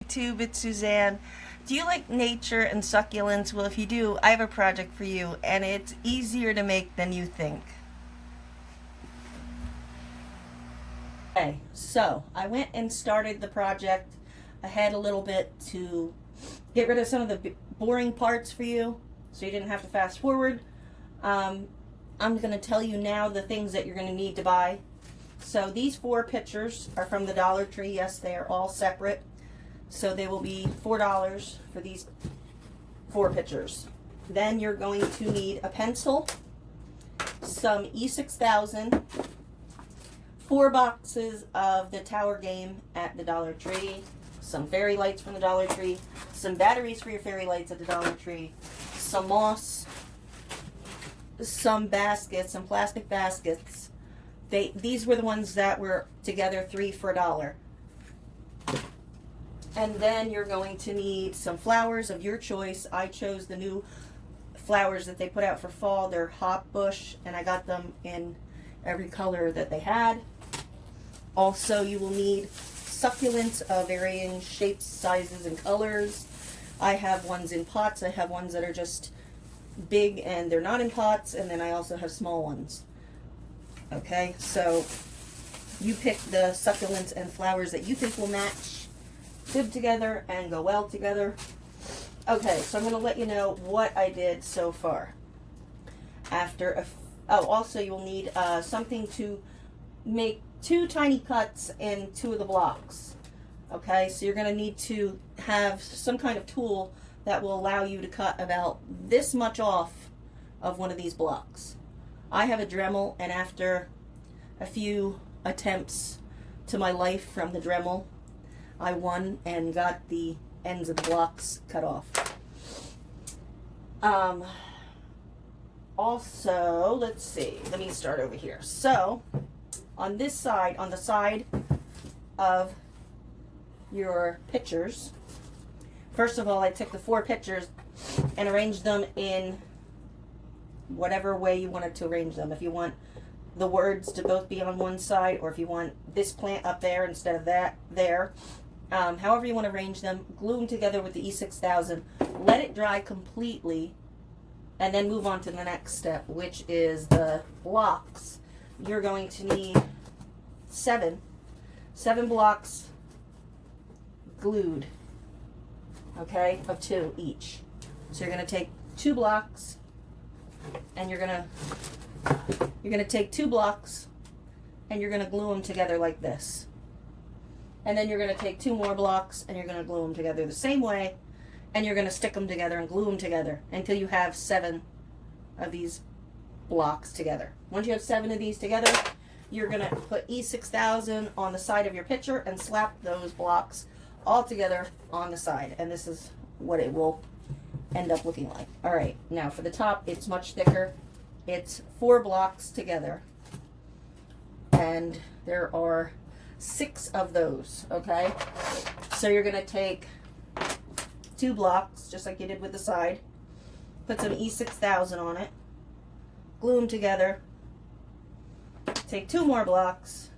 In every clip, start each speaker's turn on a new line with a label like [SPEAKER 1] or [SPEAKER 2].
[SPEAKER 1] YouTube, it's Suzanne. Do you like nature and succulents? Well, if you do, I have a project for you, and it's easier to make than you think. Okay, so I went and started the project ahead a little bit to get rid of some of the boring parts for you, so you didn't have to fast forward. I'm going to tell you now the things that you're going to need to buy. So these 4 pictures are from the Dollar Tree. Yes, they are all separate. So they will be $4 for these 4 pictures. Then you're going to need a pencil, some E6000, 4 boxes of the Tower Game at the Dollar Tree, some fairy lights from the Dollar Tree, some batteries for your fairy lights at the Dollar Tree, some moss, some baskets, some plastic baskets. These were the ones that were together 3 for $1. And then you're going to need some flowers of your choice. I chose the new flowers that they put out for fall. They're hop bush, and I got them in every color that they had. Also, you will need succulents of varying shapes, sizes, and colors. I have ones in pots. I have ones that are just big and they're not in pots, and then I also have small ones. Okay, so you pick the succulents and flowers that you think will match good together and go well together. Okay, so I'm going to let you know what I did so far. Also you will need something to make 2 tiny cuts in 2 of the blocks. Okay, so you're going to need to have some kind of tool that will allow you to cut about this much off of one of these blocks. I have a Dremel, and after a few attempts to my life from the Dremel, I won and got the ends of the blocks cut off. Also, let's see, let me start over here. So, on this side, on the side of your pictures, first of all, I took the 4 pictures and arranged them in whatever way you wanted to arrange them. If you want the words to both be on one side, or if you want this plant up there instead of that there, however you want to arrange them, glue them together with the E6000, let it dry completely, and then move on to the next step, which is the blocks. You're going to need 7 blocks glued, okay, of 2 each. So you're going to take 2 blocks, and you're gonna take 2 blocks and you're gonna glue them together like this. And then you're gonna take 2 more blocks and you're gonna glue them together the same way, and you're gonna stick them together and glue them together until you have 7 of these blocks together. Once you have 7 of these together, you're gonna put E6000 on the side of your picture and slap those blocks all together on the side, and this is what it will end up looking like. All right, now for the top, it's much thicker. It's 4 blocks together, and there are 6 of those. Okay, so you're gonna take 2 blocks just like you did with the side, put some E6000 on it, glue them together, take 2 more blocks,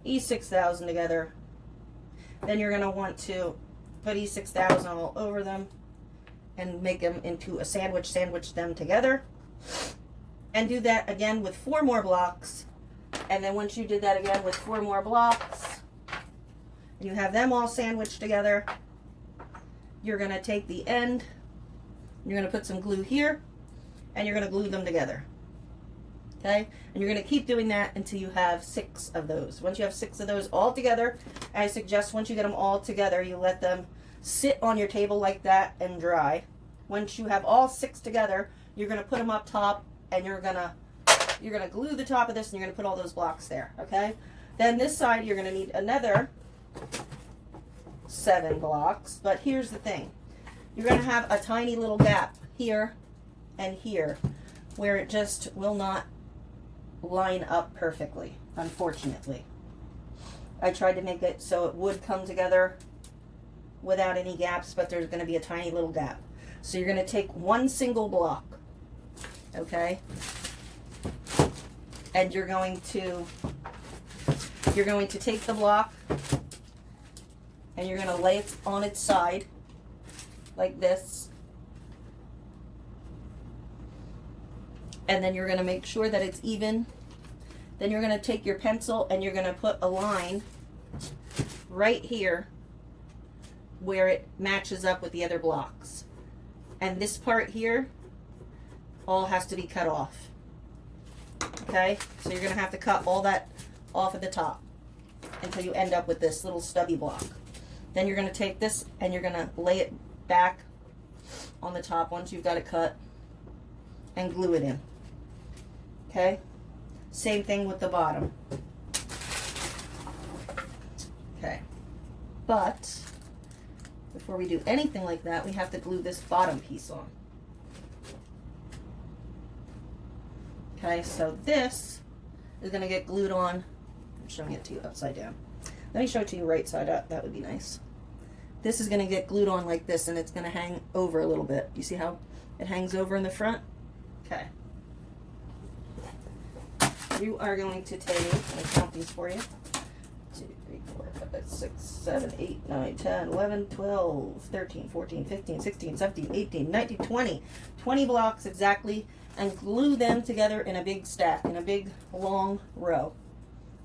[SPEAKER 1] E6000 together. Then you're gonna want to put E6000 all over them and make them into a sandwich them together. And do that again with 4 more blocks. And then once you did that again with 4 more blocks, you have them all sandwiched together, you're going to take the end, you're going to put some glue here, and you're going to glue them together. Okay? And you're going to keep doing that until you have 6 of those. Once you have 6 of those all together, I suggest once you get them all together, you let them sit on your table like that and dry. Once you have all 6 together, you're going to put them up top, and you're going to glue the top of this, and you're going to put all those blocks there. Okay? Then this side, you're going to need another 7 blocks. But here's the thing. You're going to have a tiny little gap here and here where it just will not line up perfectly, unfortunately. I tried to make it so it would come together without any gaps, but there's going to be a tiny little gap. So you're going to take 1 single block, okay, and you're going to take the block and you're going to lay it on its side like this. And then you're going to make sure that it's even. Then you're going to take your pencil and you're going to put a line right here where it matches up with the other blocks. And this part here all has to be cut off. Okay? So you're going to have to cut all that off at the top until you end up with this little stubby block. Then you're going to take this and you're going to lay it back on the top once you've got it cut and glue it in. Okay? Same thing with the bottom. Okay. But before we do anything like that, we have to glue this bottom piece on. Okay, so this is going to get glued on. I'm showing it to you upside down. Let me show it to you right side up. That would be nice. This is going to get glued on like this, and it's going to hang over a little bit. You see how it hangs over in the front? Okay. You are going to take, let me count these for you. 2, 3, 4, 5, 6, 7, 8, 9, 10, 11, 12, 13, 14, 15, 16, 17, 18, 19, 20. 20 blocks exactly, and glue them together in a big stack, in a big long row.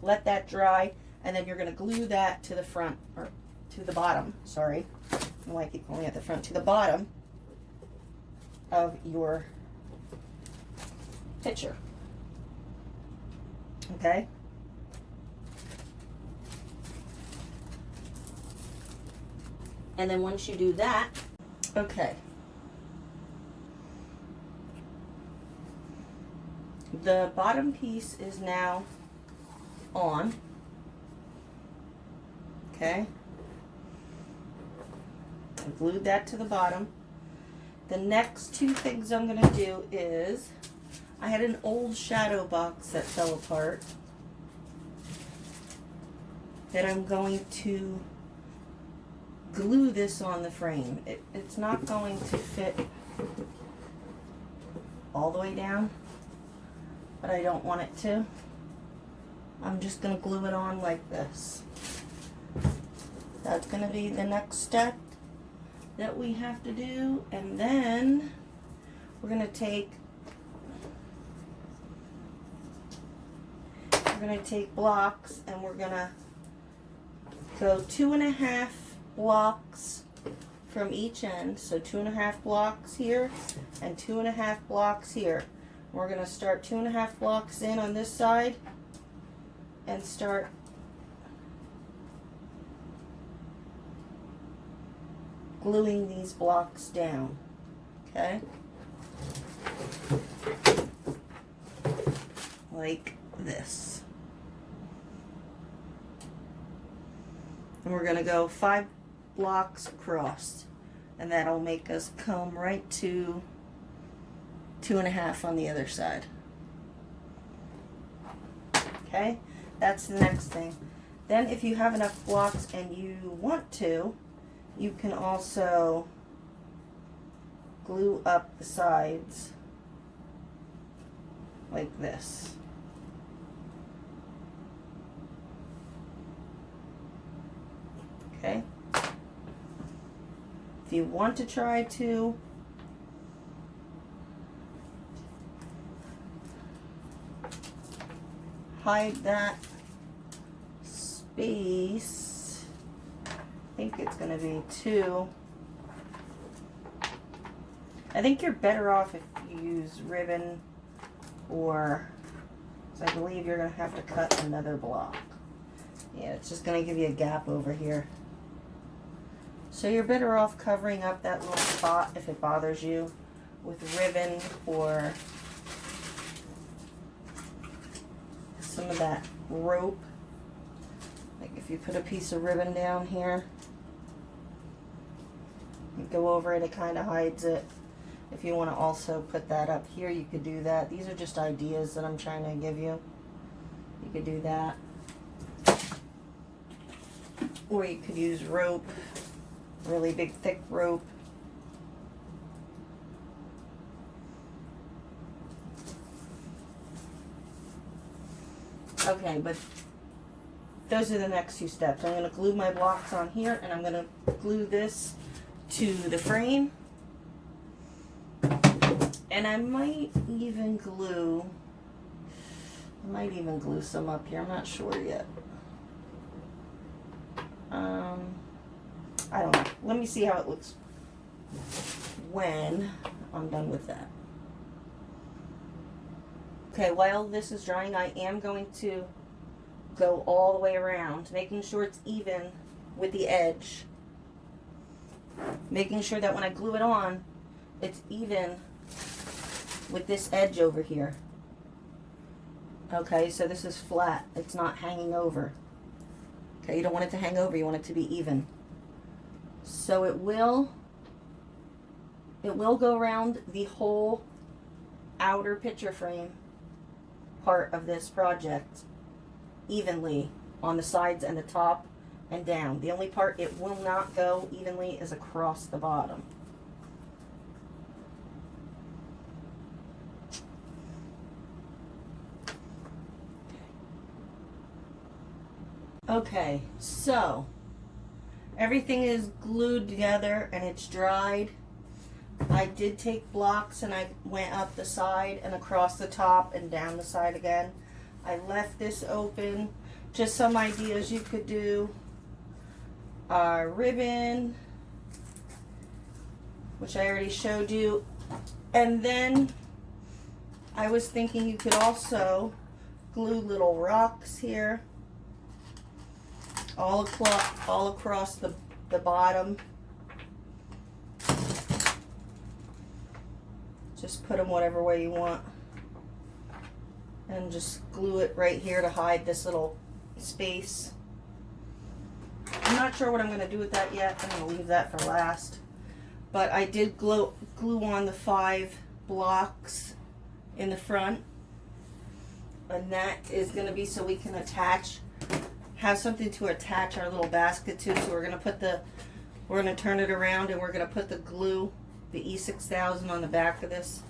[SPEAKER 1] Let that dry, and then you're going to glue that to the front, or to the bottom, sorry. I don't know why I keep calling it the front, to the bottom of your picture. Okay? And then once you do that, okay. The bottom piece is now on. Okay? I glued that to the bottom. The next two things I'm going to do is, I had an old shadow box that fell apart that I'm going to glue this on the frame. It's not going to fit all the way down, but I don't want it to. I'm just going to glue it on like this. That's going to be the next step that we have to do, and then we're going to take blocks, and we're going to go 2.5 blocks from each end. So 2.5 blocks here and 2.5 blocks here. We're going to start 2.5 blocks in on this side and start gluing these blocks down. Okay? Like this. And we're going to go 5 blocks across, and that'll make us come right to 2.5 on the other side. Okay, that's the next thing. Then if you have enough blocks and you want to, you can also glue up the sides like this. Okay. If you want to try to hide that space, I think it's going to be 2. I think you're better off if you use ribbon, or, so I believe you're going to have to cut another block. Yeah, it's just going to give you a gap over here. So you're better off covering up that little spot if it bothers you with ribbon or some of that rope. Like if you put a piece of ribbon down here, you go over it, it kind of hides it. If you want to also put that up here, you could do that. These are just ideas that I'm trying to give you. You could do that. Or you could use rope, really big thick rope. Okay, but those are the next two steps. I'm going to glue my blocks on here, and I'm going to glue this to the frame. And I might even glue some up here. I'm not sure yet. I don't know. Let me see how it looks when I'm done with that. Okay, while this is drying, I am going to go all the way around, making sure it's even with the edge. Making sure that when I glue it on, it's even with this edge over here. Okay, so this is flat. It's not hanging over. Okay, you don't want it to hang over. You want it to be even. So it will go around the whole outer picture frame part of this project evenly on the sides and the top and down. The only part it will not go evenly is across the bottom. Okay, so everything is glued together and it's dried. I did take blocks and I went up the side and across the top and down the side again. I left this open. Just some ideas you could do. Ribbon, which I already showed you. And then I was thinking you could also glue little rocks here all across the bottom. Just put them whatever way you want. And just glue it right here to hide this little space. I'm not sure what I'm going to do with that yet. I'm going to leave that for last. But I did glue on the 5 blocks in the front. And that is going to be so we can have something to attach our little basket to. So we're going to turn it around and we're going to put the glue, the E6000 on the back of this.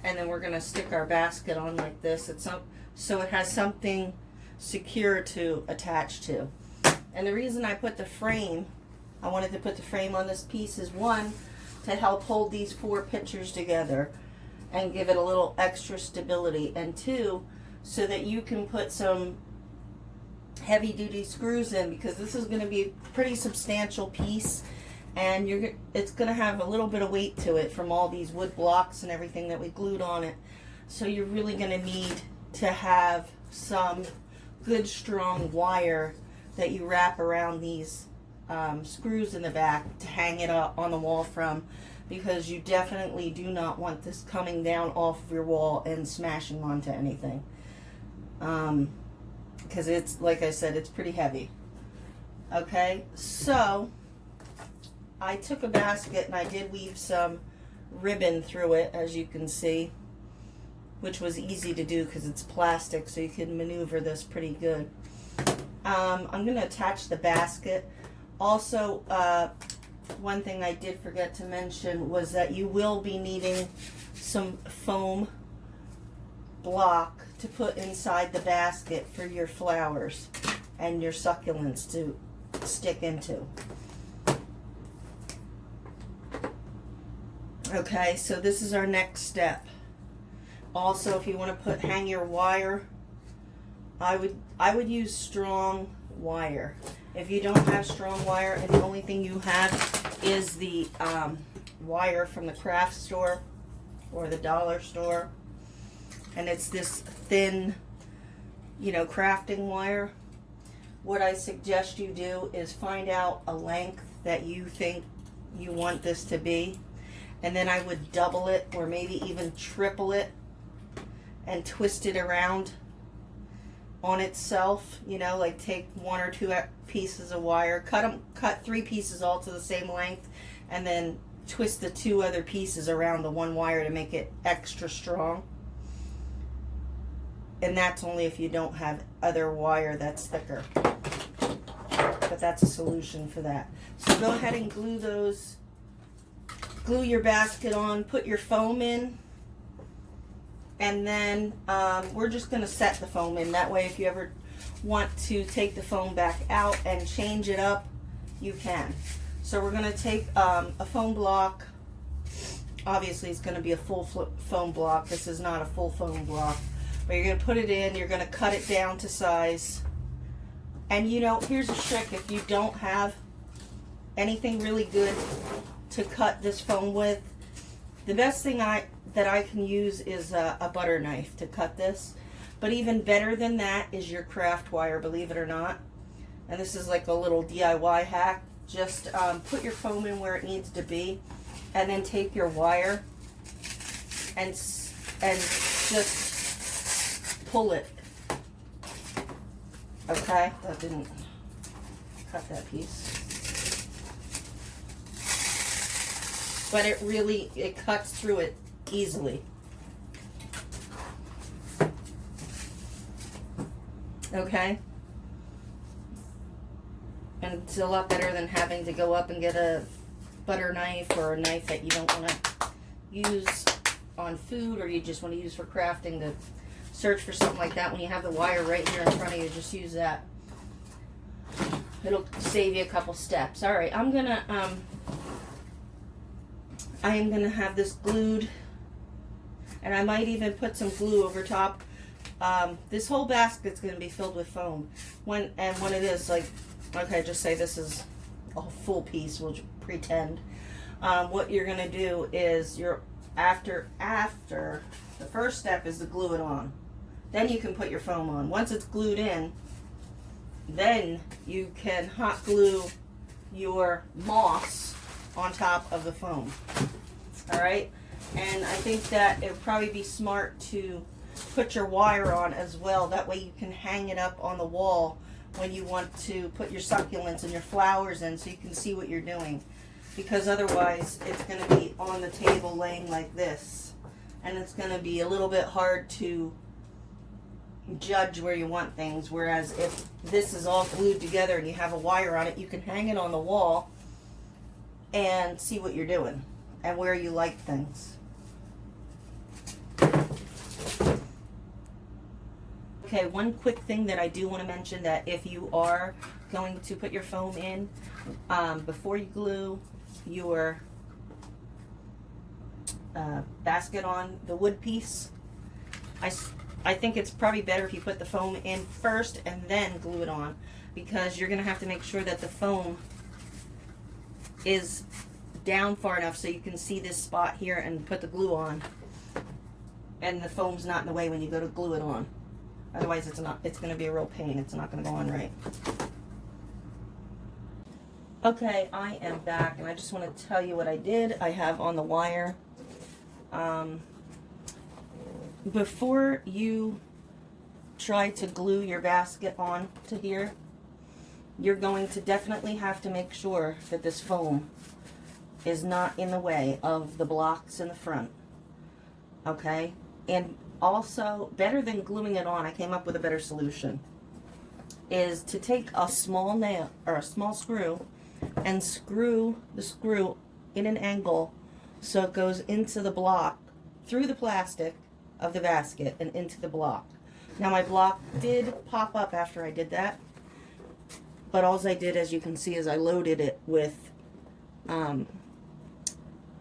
[SPEAKER 1] And then we're going to stick our basket on like this. So it has something secure to attach to. And the reason I wanted to put the frame on this piece is, one, to help hold these 4 pictures together and give it a little extra stability. And 2, so that you can put some heavy duty screws in, because this is going to be a pretty substantial piece. And it's going to have a little bit of weight to it from all these wood blocks and everything that we glued on it. So you're really going to need to have some good strong wire that you wrap around these screws in the back to hang it up on the wall from, because you definitely do not want this coming down off of your wall and smashing onto anything. Because it's, like I said, it's pretty heavy. Okay, so I took a basket and I did weave some ribbon through it, as you can see, which was easy to do because it's plastic, so you can maneuver this pretty good. I'm going to attach the basket. Also, one thing I did forget to mention was that you will be needing some foam block to put inside the basket for your flowers and your succulents to stick into. Okay, so this is our next step. Also, if you want to hang your wire, I would use strong wire. If you don't have strong wire and the only thing you have is the wire from the craft store or the dollar store, and it's this thin, crafting wire, what I suggest you do is find out a length that you think you want this to be, and then I would double it or maybe even triple it and twist it around on itself, like take 1 or 2 pieces of wire, cut 3 pieces all to the same length, and then twist the 2 other pieces around the 1 wire to make it extra strong. And that's only if you don't have other wire that's thicker. But that's a solution for that. So go ahead and glue your basket on, put your foam in, and then we're just going to set the foam in. That way if you ever want to take the foam back out and change it up, you can. So we're going to take a foam block. Obviously it's going to be a full foam block. This is not a full foam block. But you're going to put it in, you're going to cut it down to size. And you know, here's a trick. If you don't have anything really good to cut this foam with, the best thing that I can use is a butter knife to cut this. But even better than that is your craft wire, believe it or not. And this is like a little DIY hack. Just put your foam in where it needs to be, and then take your wire and just pull it. Okay, that didn't cut that piece. But it cuts through it easily. Okay? And it's a lot better than having to go up and get a butter knife or a knife that you don't want to use on food, or you just want to use for crafting, to search for something like that. When you have the wire right here in front of you, just use that. It'll save you a couple steps. All right, I am gonna have this glued, and I might even put some glue over top. This whole basket's gonna be filled with foam. When it is, like, okay, just say this is a full piece, we'll pretend. What you're gonna do is after the first step is to glue it on. Then you can put your foam on. Once it's glued in, then you can hot glue your moss on top of the foam. All right? And I think that it would probably be smart to put your wire on as well. That way you can hang it up on the wall when you want to put your succulents and your flowers in, so you can see what you're doing. Because otherwise it's going to be on the table laying like this, and it's going to be a little bit hard to judge where you want things. Whereas if this is all glued together and you have a wire on it, you can hang it on the wall and see what you're doing and where you like things. Okay, one quick thing that I do want to mention, that if you are going to put your foam in, before you glue your basket on the wood piece, I think it's probably better if you put the foam in first and then glue it on, because you're going to have to make sure that the foam is down far enough so you can see this spot here and put the glue on, and the foam's not in the way when you go to glue it on. Otherwise it's going to be a real pain. It's not going to go on right. Okay, I am back, and I just want to tell you what I did. I have on the wire. Before you try to glue your basket on to here, you're going to definitely have to make sure that this foam is not in the way of the blocks in the front. Okay? And also, better than gluing it on, I came up with a better solution, is to take a small nail or a small screw and screw the screw in an angle so it goes into the block, through the plastic of the basket and into the block. Now my block did pop up after I did that, but all I did, as you can see, is I loaded it with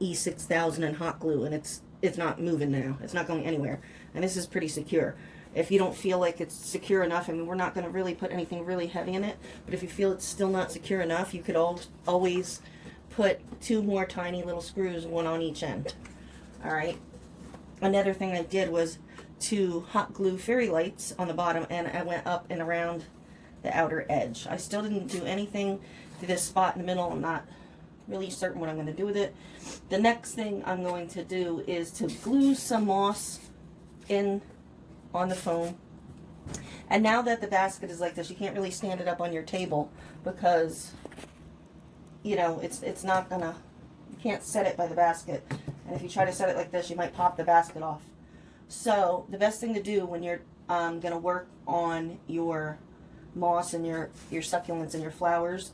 [SPEAKER 1] E6000 and hot glue, and it's not moving now. It's not going anywhere, and this is pretty secure. If you don't feel like it's secure enough, I mean, we're not going to really put anything really heavy in it, but if you feel it's still not secure enough, you could always put 2 more tiny little screws, one on each end. Alright. Another thing I did was to hot glue fairy lights on the bottom, and I went up and around the outer edge. I still didn't do anything to this spot in the middle. I'm not really certain what I'm going to do with it. The next thing I'm going to do is to glue some moss in on the foam. And now that the basket is like this, you can't really stand it up on your table, because you know it's not gonna, you can't set it by the basket, and if you try to set it like this, you might pop the basket off. So the best thing to do when you're gonna work on your moss and your succulents and your flowers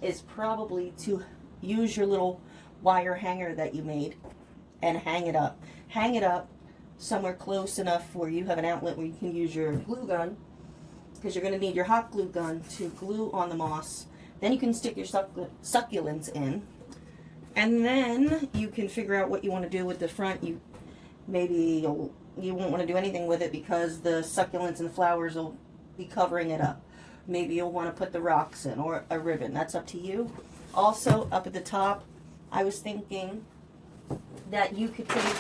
[SPEAKER 1] is probably to use your little wire hanger that you made and hang it up. Hang it up somewhere close enough where you have an outlet where you can use your glue gun, because you're going to need your hot glue gun to glue on the moss. Then you can stick your succulents in, and then you can figure out what you want to do with the front. You won't want to do anything with it because the succulents and the flowers will be covering it up. Maybe you'll want to put the rocks in or a ribbon. That's up to you. Also, up at the top, I was thinking that you could take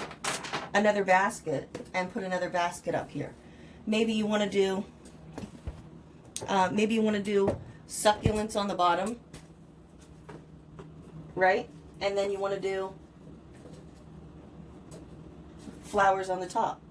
[SPEAKER 1] another basket and put another basket up here. Maybe you want to do succulents on the bottom, right? And then you want to do flowers on the top.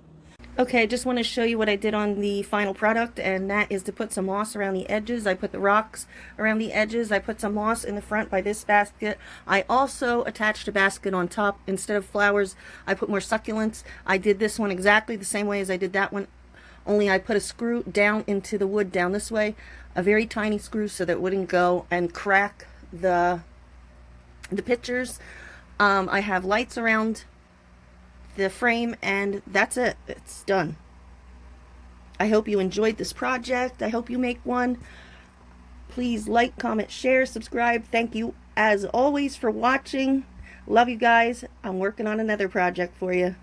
[SPEAKER 1] Okay, I just want to show you what I did on the final product, and that is to put some moss around the edges. I put the rocks around the edges. I put some moss in the front by this basket. I also attached a basket on top. Instead of flowers, I put more succulents. I did this one exactly the same way as I did that one, only I put a screw down into the wood down this way, a very tiny screw so that it wouldn't go and crack the pictures. I have lights around the frame, and that's it. It's done. I hope you enjoyed this project. I hope you make one. Please like, comment, share, subscribe. Thank you as always for watching. Love you guys. I'm working on another project for you.